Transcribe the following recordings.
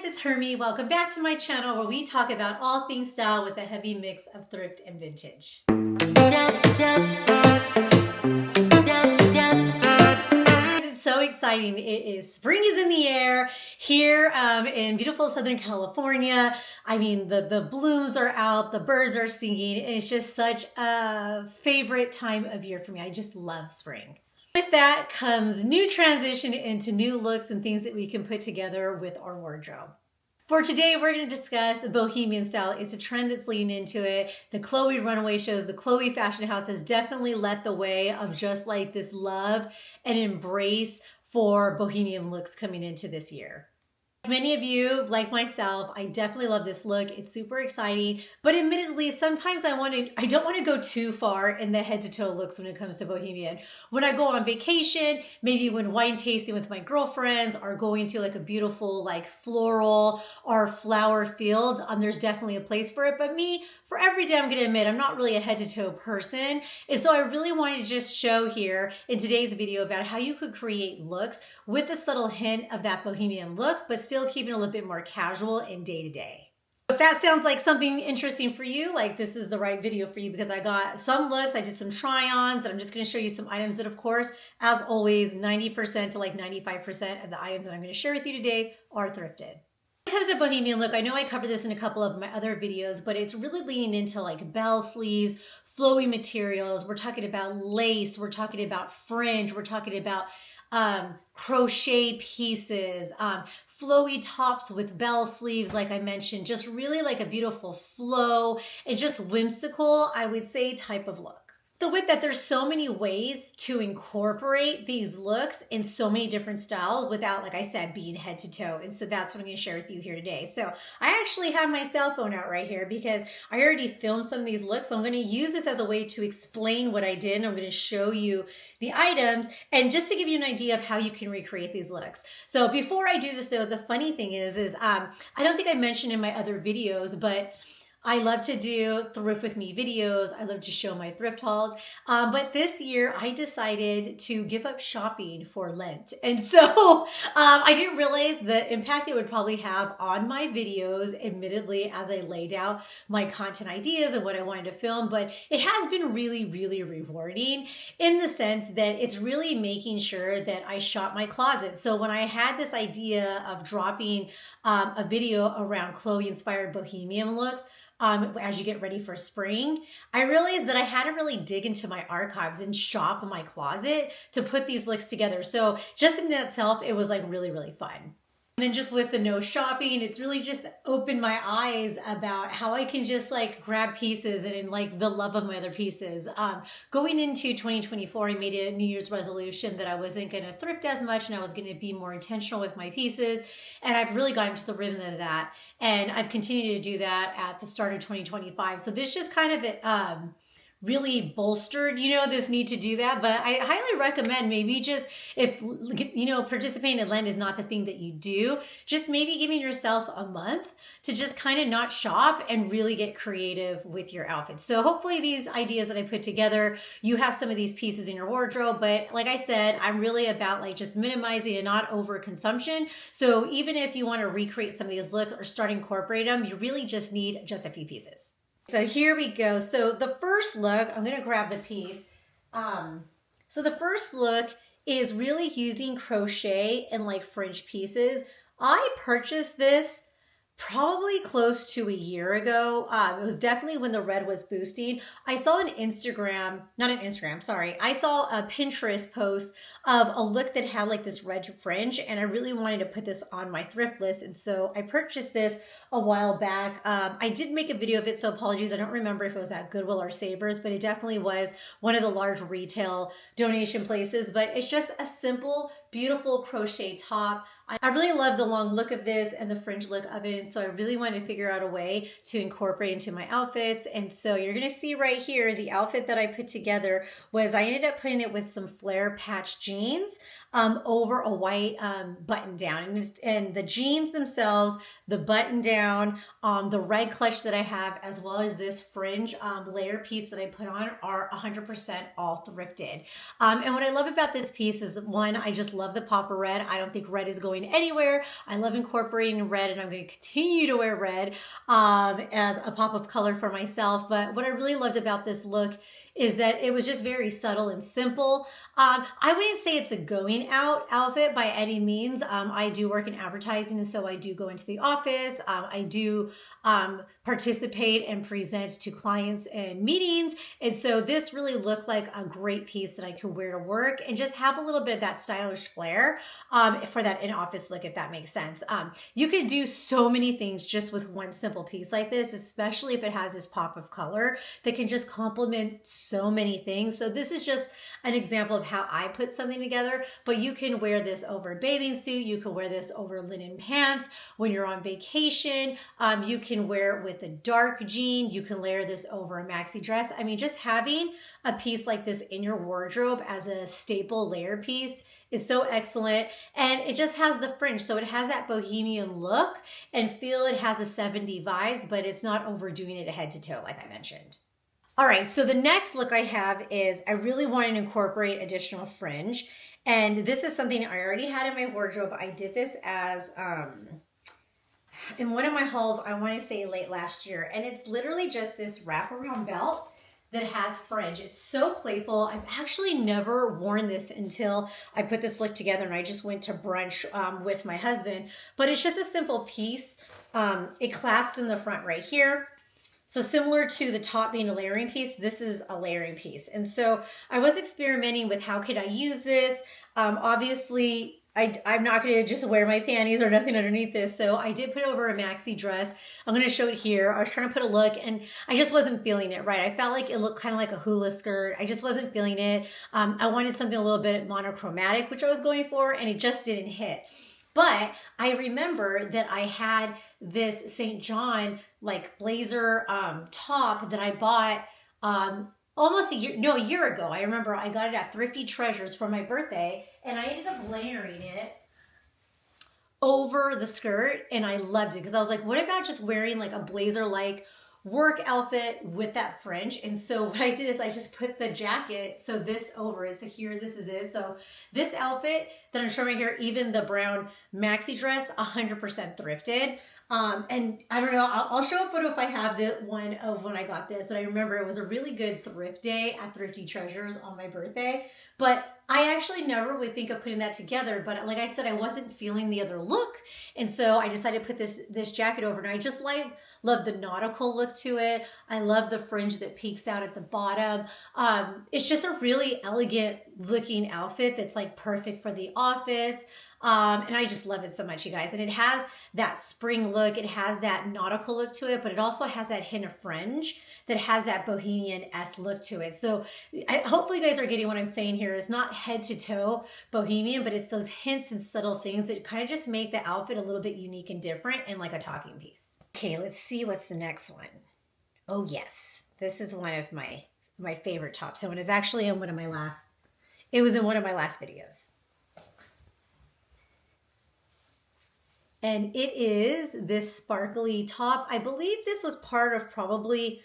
guys, it's Hermie. Welcome back to my channel where we talk about all things style with a heavy mix of thrift and vintage. It's so exciting. Spring is in the air here in beautiful Southern California. I mean, the blooms are out, the birds are singing. It's just such a favorite time of year for me. I just love spring. With that comes new transition into new looks and things that we can put together with our wardrobe. For today, we're going to discuss Bohemian style. It's a trend that's leading into it. The Chloe runaway shows, the Chloe fashion house has definitely led the way of just like this love and embrace for Bohemian looks coming into this year. Many of you, like myself, I definitely love this look. It's super exciting, but admittedly, sometimes I don't want to go too far in the head to toe looks when it comes to Bohemian. When I go on vacation, maybe when wine tasting with my girlfriends or going to like a beautiful like floral or flower field, there's definitely a place for it. But me, for every day, I'm going to admit I'm not really a head to toe person. And so I really wanted to just show here in today's video about how you could create looks with a subtle hint of that Bohemian look, but still keeping it a little bit more casual and day to day. If that sounds like something interesting for you, like this is the right video for you because I got some looks, I did some try-ons, and I'm just going to show you some items that, of course, as always, 90% to like 95% of the items that I'm going to share with you today are thrifted. When it comes to Bohemian look, I know I covered this in a couple of my other videos, but it's really leaning into like bell sleeves, flowy materials. We're talking about lace. We're talking about fringe. We're talking about crochet pieces, flowy tops with bell sleeves, like I mentioned, just really like a beautiful flow and just whimsical, I would say, type of look. So with that, there's so many ways to incorporate these looks in so many different styles without, like I said, being head to toe. And so that's what I'm going to share with you here today. So I actually have my cell phone out right here because I already filmed some of these looks. So I'm going to use this as a way to explain what I did. And I'm going to show you the items and just to give you an idea of how you can recreate these looks. So before I do this though, the funny thing is I don't think I mentioned in my other videos, but I love to do thrift with me videos. I love to show my thrift hauls. But this year I decided to give up shopping for Lent. And so I didn't realize the impact it would probably have on my videos, admittedly, as I laid out my content ideas and what I wanted to film. But it has been really, really rewarding in the sense that it's really making sure that I shop my closet. So when I had this idea of dropping a video around Chloe inspired Bohemian looks, as you get ready for spring, I realized that I had to really dig into my archives and shop in my closet to put these looks together. So just in that itself, it was like really, really fun. And then just with the no shopping, it's really just opened my eyes about how I can just like grab pieces and like the love of my other pieces. Going into 2024, I made a New Year's resolution that I wasn't going to thrift as much and I was going to be more intentional with my pieces. And I've really gotten to the rhythm of that. And I've continued to do that at the start of 2025. So this just kind of really bolstered, this need to do that. But I highly recommend maybe just if, participating in Lent is not the thing that you do, just maybe giving yourself a month to just kind of not shop and really get creative with your outfits. So hopefully these ideas that I put together, you have some of these pieces in your wardrobe. But like I said, I'm really about like just minimizing and not over consumption. So even if you want to recreate some of these looks or start incorporate them, you really just need just a few pieces. So here we go. So the first look, I'm going to grab the piece. So the first look is really using crochet and like fringe pieces. I purchased this probably close to a year ago. It was definitely when the red was boosting. I saw I saw a Pinterest post of a look that had like this red fringe and I really wanted to put this on my thrift list. And so I purchased this a while back. I did make a video of it, so apologies. I don't remember if it was at Goodwill or Savers, but it definitely was one of the large retail donation places. But it's just a simple, beautiful crochet top. I really love the long look of this and the fringe look of it. And so I really wanted to figure out a way to incorporate into my outfits. And so you're going to see right here, the outfit that I put together was I ended up putting it with some flare patch jeans over a white button down. And the jeans themselves, the button down, the red clutch that I have, as well as this fringe layer piece that I put on are 100% all thrifted. And what I love about this piece is, one, I just love the pop of red. I don't think red is going going anywhere. I love incorporating red, and I'm going to continue to wear red as a pop of color for myself. But what I really loved about this look is that it was just very subtle and simple. I wouldn't say it's a going out outfit by any means. I do work in advertising, and so I do go into the office. I do participate and present to clients and meetings. And so this really looked like a great piece that I could wear to work and just have a little bit of that stylish flair for that in-office look, if that makes sense. You could do so many things just with one simple piece like this, especially if it has this pop of color that can just complement so many things. So this is just an example of how I put something together, but you can wear this over a bathing suit. You can wear this over linen pants when you're on vacation. You can wear it with a dark jean. You can layer this over a maxi dress. I mean, just having a piece like this in your wardrobe as a staple layer piece is so excellent. And it just has the fringe. So it has that bohemian look and feel. It has a 70s vibes, but it's not overdoing it head to toe, like I mentioned. All right, so the next look I have is I really wanted to incorporate additional fringe. And this is something I already had in my wardrobe. I did this as in one of my hauls, I want to say late last year. And it's literally just this wraparound belt that has fringe. It's so playful. I've actually never worn this until I put this look together, and I just went to brunch with my husband. But it's just a simple piece. It clasps in the front right here. So similar to the top being a layering piece, this is a layering piece. And so I was experimenting with how could I use this. Obviously, I'm not going to just wear my panties or nothing underneath this. So I did put over a maxi dress. I'm going to show it here. I was trying to put a look, and I just wasn't feeling it right. I felt like it looked kind of like a hula skirt. I just wasn't feeling it. I wanted something a little bit monochromatic, which I was going for, and it just didn't hit. But I remember that I had this St. John like blazer top that I bought almost a year ago. I remember I got it at Thrifty Treasures for my birthday, and I ended up layering it over the skirt, and I loved it because I was like, what about just wearing like a blazer like work outfit with that fringe? And so what I did is I just put the jacket, so this over it. So here, this is it. So this outfit that I'm showing right here, even the brown maxi dress, 100% thrifted. And I don't know, I'll show a photo if I have the one of when I got this, but I remember it was a really good thrift day at Thrifty Treasures on my birthday. But I actually never would think of putting that together. But like I said, I wasn't feeling the other look. And so I decided to put this jacket over, and I just love the nautical look to it. I love the fringe that peeks out at the bottom. It's just a really elegant looking outfit that's like perfect for the office. And I just love it so much, you guys. And it has that spring look. It has that nautical look to it, but it also has that hint of fringe that has that bohemian-esque look to it. So hopefully you guys are getting what I'm saying here. It's not head to toe bohemian, but it's those hints and subtle things that kind of just make the outfit a little bit unique and different and like a talking piece. Okay, let's see what's the next one. Oh yes, this is one of my favorite tops. And it was actually in one of my last videos. And it is this sparkly top. I believe this was part of probably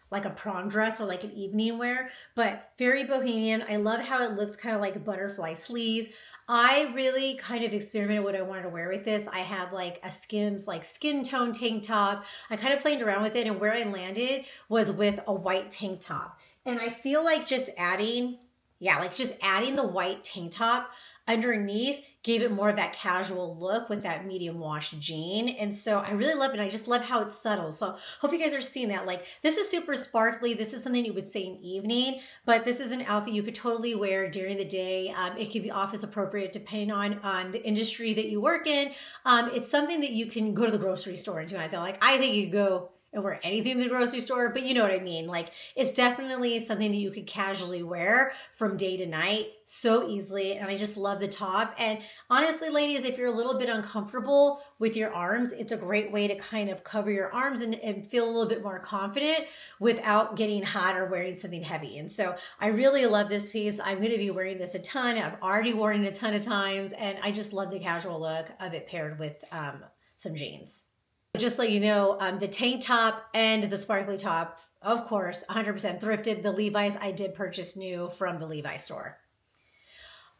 like a prom dress or like an evening wear, but very bohemian. I love how it looks kind of like butterfly sleeves. I really kind of experimented what I wanted to wear with this. I had like a Skims like skin tone tank top. I kind of played around with it, and where I landed was with a white tank top. And I feel like just adding the white tank top underneath gave it more of that casual look with that medium wash jean. And so I really love it. I just love how it's subtle. So hope you guys are seeing that. Like, this is super sparkly. This is something you would say in evening, but this is an outfit you could totally wear during the day. It can be office appropriate depending on the industry that you work in. It's something that you can go to the grocery store and do. I think you could go and wear anything in the grocery store, but you know what I mean? Like, it's definitely something that you could casually wear from day to night so easily. And I just love the top. And honestly, ladies, if you're a little bit uncomfortable with your arms, it's a great way to kind of cover your arms and feel a little bit more confident without getting hot or wearing something heavy. And so I really love this piece. I'm going to be wearing this a ton. I've already worn it a ton of times, and I just love the casual look of it paired with some jeans. Just so you know, the tank top and the sparkly top, of course, 100% thrifted. The Levi's I did purchase new from the Levi's store.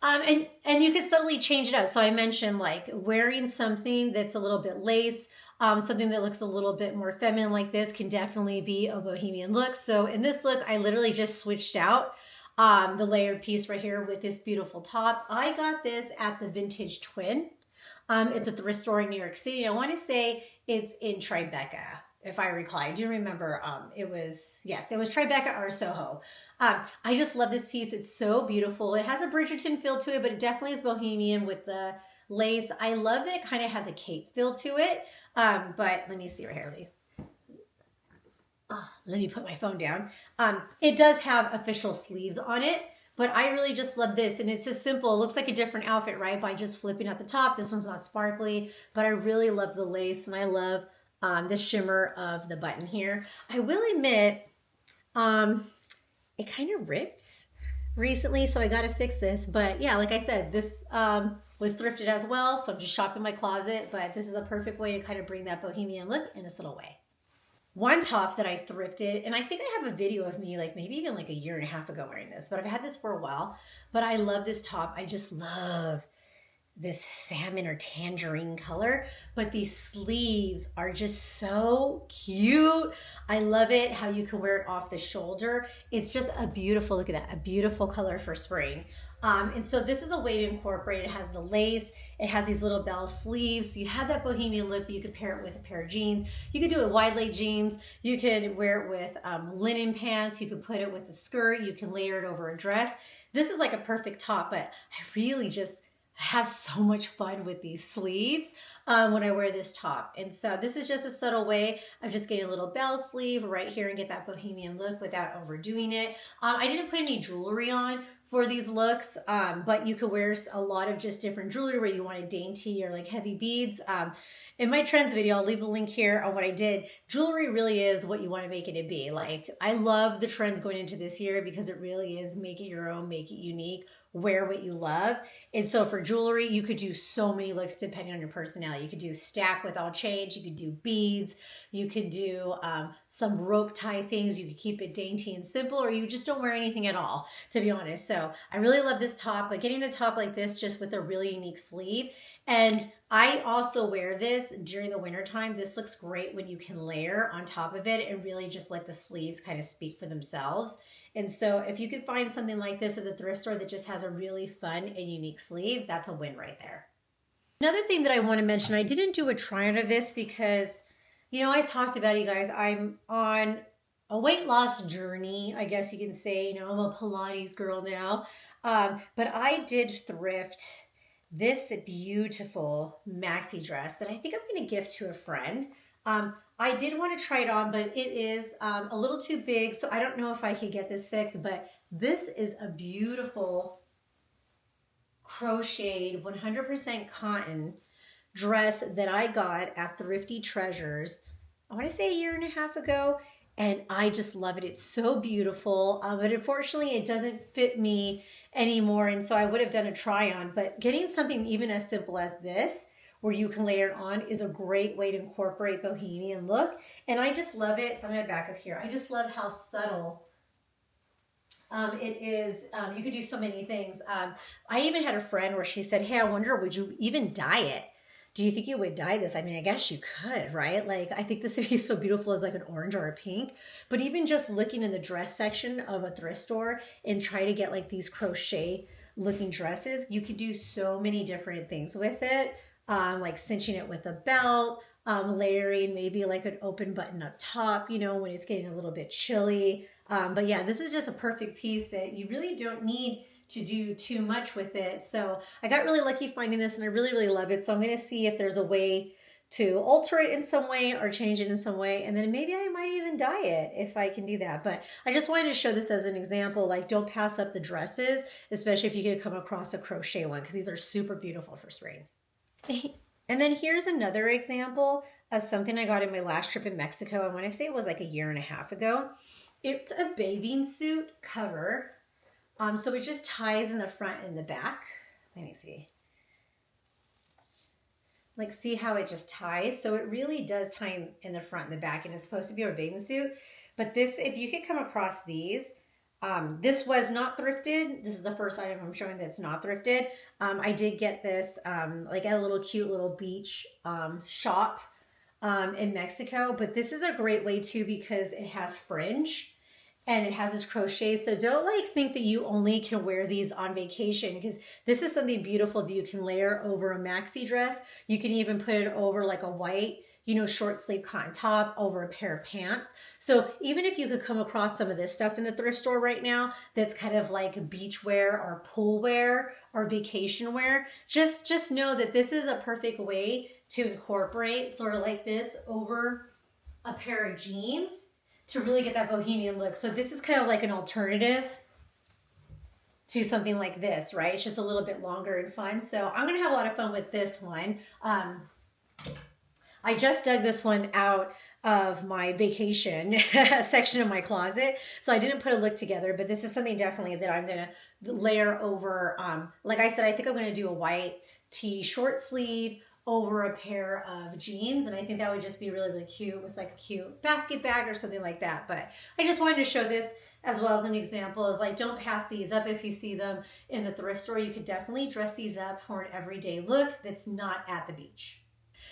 And you could subtly change it up. So I mentioned like wearing something that's a little bit lace, something that looks a little bit more feminine like this can definitely be a bohemian look. So in this look, I literally just switched out the layered piece right here with this beautiful top. I got this at the Vintage Twin. It's a thrift store in New York City. I want to say it's in Tribeca, if I recall. I do remember it was Tribeca or Soho. I just love this piece. It's so beautiful. It has a Bridgerton feel to it, but it definitely is bohemian with the lace. I love that it kind of has a cape feel to it. But let me see right here. Let me put my phone down. It does have official sleeves on it, but I really just love this. And it's just simple. It looks like a different outfit, right? By just flipping at the top. This one's not sparkly, but I really love the lace and I love the shimmer of the button here. I will admit, it kind of ripped recently, so I got to fix this. But yeah, like I said, this was thrifted as well, so I'm just shopping my closet, but this is a perfect way to kind of bring that bohemian look in a subtle way. One top that I thrifted, and I think I have a video of me like maybe even like a year and a half ago wearing this, but I've had this for a while, but I love this top. I just love this salmon or tangerine color, but these sleeves are just so cute. I love it how you can wear it off the shoulder. It's just a beautiful, look at that, a beautiful color for spring. And so this is a way to incorporate. It has the lace, it has these little bell sleeves. So you have that bohemian look, but you could pair it with a pair of jeans. You could do it wide leg jeans. You could wear it with linen pants. You could put it with a skirt. You can layer it over a dress. This is like a perfect top, but I really just have so much fun with these sleeves when I wear this top. And so this is just a subtle way of just getting a little bell sleeve right here and get that bohemian look without overdoing it. I didn't put any jewelry on for these looks, but you could wear a lot of just different jewelry where you wanted dainty or like heavy beads. In my trends video, I'll leave the link here on what I did. Jewelry really is what you want to make it to be. Like, I love the trends going into this year because it really is make it your own, make it unique, wear what you love. And so for jewelry, you could do so many looks depending on your personality. You could do stack with all chains, you could do beads, you could do some rope tie things, you could keep it dainty and simple, or you just don't wear anything at all, to be honest. So I really love this top, but getting a top like this just with a really unique sleeve. And I also wear this during the winter time. This looks great when you can layer on top of it and really just let the sleeves kind of speak for themselves. And so if you could find something like this at the thrift store that just has a really fun and unique sleeve, that's a win right there. Another thing that I want to mention, I didn't do a try on of this because, you know, I talked about it, you guys, I'm on a weight loss journey, I guess you can say. You know, I'm a Pilates girl now. But I did thrift this beautiful maxi dress that I think I'm going to gift to a friend. I did want to try it on, but it is a little too big, so I don't know if I could get this fixed, but this is a beautiful crocheted 100% cotton dress that I got at Thrifty Treasures, I want to say a year and a half ago, and I just love it. It's so beautiful, but unfortunately it doesn't fit me anymore, and so I would have done a try on, but getting something even as simple as this where you can layer it on is a great way to incorporate bohemian look. And I just love it. So I'm gonna back up here. I just love how subtle it is. You could do so many things. I even had a friend where she said, hey, I wonder, would you even dye it? Do you think you would dye this? I mean, I guess you could, right? Like, I think this would be so beautiful as like an orange or a pink. But even just looking in the dress section of a thrift store and try to get like these crochet looking dresses, you could do so many different things with it. Like cinching it with a belt, layering maybe like an open button up top, you know, when it's getting a little bit chilly. But yeah, this is just a perfect piece that you really don't need to do too much with it. So I got really lucky finding this and I really, really love it. So I'm going to see if there's a way to alter it in some way or change it in some way. And then maybe I might even dye it if I can do that. But I just wanted to show this as an example. Like, don't pass up the dresses, especially if you could come across a crochet one, because these are super beautiful for spring. And then here's another example of something I got in my last trip in Mexico. I want to say it was like a year and a half ago. It's a bathing suit cover. So it just ties in the front and the back. Let me see. Like, see how it just ties? So it really does tie in the front and the back, and it's supposed to be a bathing suit. But this, if you could come across these, This was not thrifted. This is the first item I'm showing that's not thrifted. I did get this like at a little cute little beach shop in Mexico, but this is a great way too because it has fringe and it has this crochet. So don't like think that you only can wear these on vacation, because this is something beautiful that you can layer over a maxi dress. You can even put it over like a white, you know, short sleeve cotton top over a pair of pants. So even if you could come across some of this stuff in the thrift store right now, that's kind of like beach wear or pool wear or vacation wear, just know that this is a perfect way to incorporate sort of like this over a pair of jeans to really get that bohemian look. So this is kind of like an alternative to something like this, right? It's just a little bit longer and fun. So I'm gonna have a lot of fun with this one. I just dug this one out of my vacation section of my closet. So I didn't put a look together, but this is something definitely that I'm gonna layer over. Like I said, I think I'm gonna do a white tee short sleeve over a pair of jeans, and I think that would just be really, really cute with like a cute basket bag or something like that. But I just wanted to show this as well as an example, is like, don't pass these up if you see them in the thrift store. You could definitely dress these up for an everyday look that's not at the beach.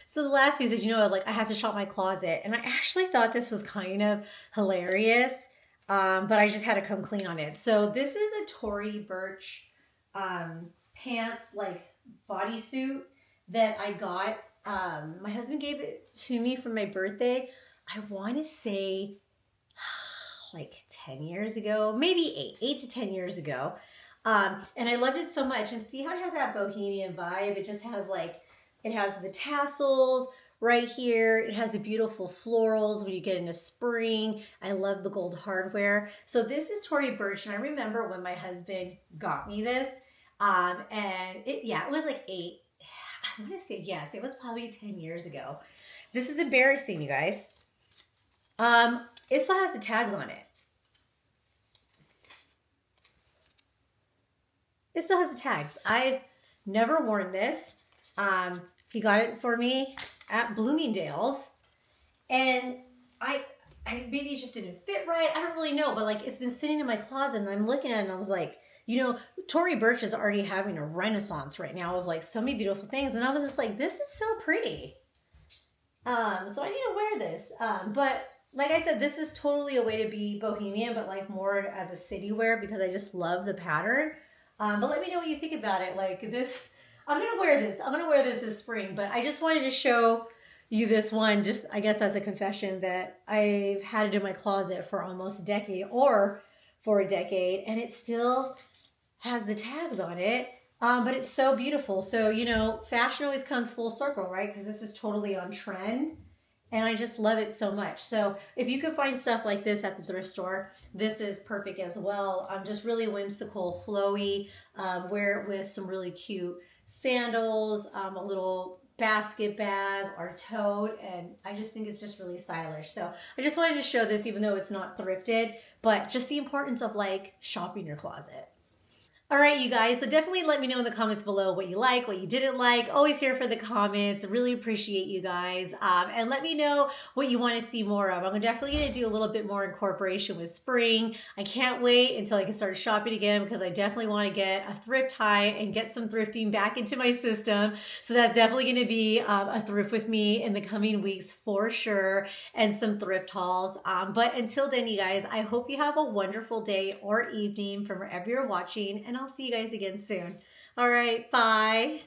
So the last piece is, you know, like I have to shop my closet, and I actually thought this was kind of hilarious, but I just had to come clean on it. So this is a Tory Burch pants, like bodysuit that I got. My husband gave it to me for my birthday. I want to say like 10 years ago, maybe 8 to 10 years ago. And I loved it so much. And see how it has that bohemian vibe? It just has like, it has the tassels right here. It has the beautiful florals when you get into spring. I love the gold hardware. So this is Tory Burch. And I remember when my husband got me this, and it was like 8, I want to say, yes, it was probably 10 years ago. This is embarrassing, you guys. It still has the tags on it. It still has the tags. I've never worn this. He got it for me at Bloomingdale's, and I maybe it just didn't fit right. I don't really know, but like it's been sitting in my closet, and I'm looking at it, and I was like, you know, Tory Burch is already having a renaissance right now of like so many beautiful things, and I was just like, this is so pretty. So I need to wear this. But like I said, this is totally a way to be bohemian, but like more as a city wear, because I just love the pattern. But let me know what you think about it. Like this, I'm gonna wear this. I'm gonna wear this this spring, but I just wanted to show you this one, just I guess as a confession that I've had it in my closet for almost a decade, or for a decade, and it still has the tags on it. But it's so beautiful. So, you know, fashion always comes full circle, right? Because this is totally on trend. And I just love it so much. So if you could find stuff like this at the thrift store, this is perfect as well. Just really whimsical, flowy, wear it with some really cute sandals, a little basket bag or tote, and I just think it's just really stylish. So I just wanted to show this, even though it's not thrifted, but just the importance of like shopping your closet. All right, you guys, so definitely let me know in the comments below what you like, what you didn't like. Always here for the comments. Really appreciate you guys. And let me know what you want to see more of. I'm definitely going to do a little bit more incorporation with spring. I can't wait until I can start shopping again, because I definitely want to get a thrift high and get some thrifting back into my system. So that's definitely going to be a thrift with me in the coming weeks for sure, and some thrift hauls. But until then, you guys, I hope you have a wonderful day or evening from wherever you're watching, and I'll see you guys again soon. All right, bye.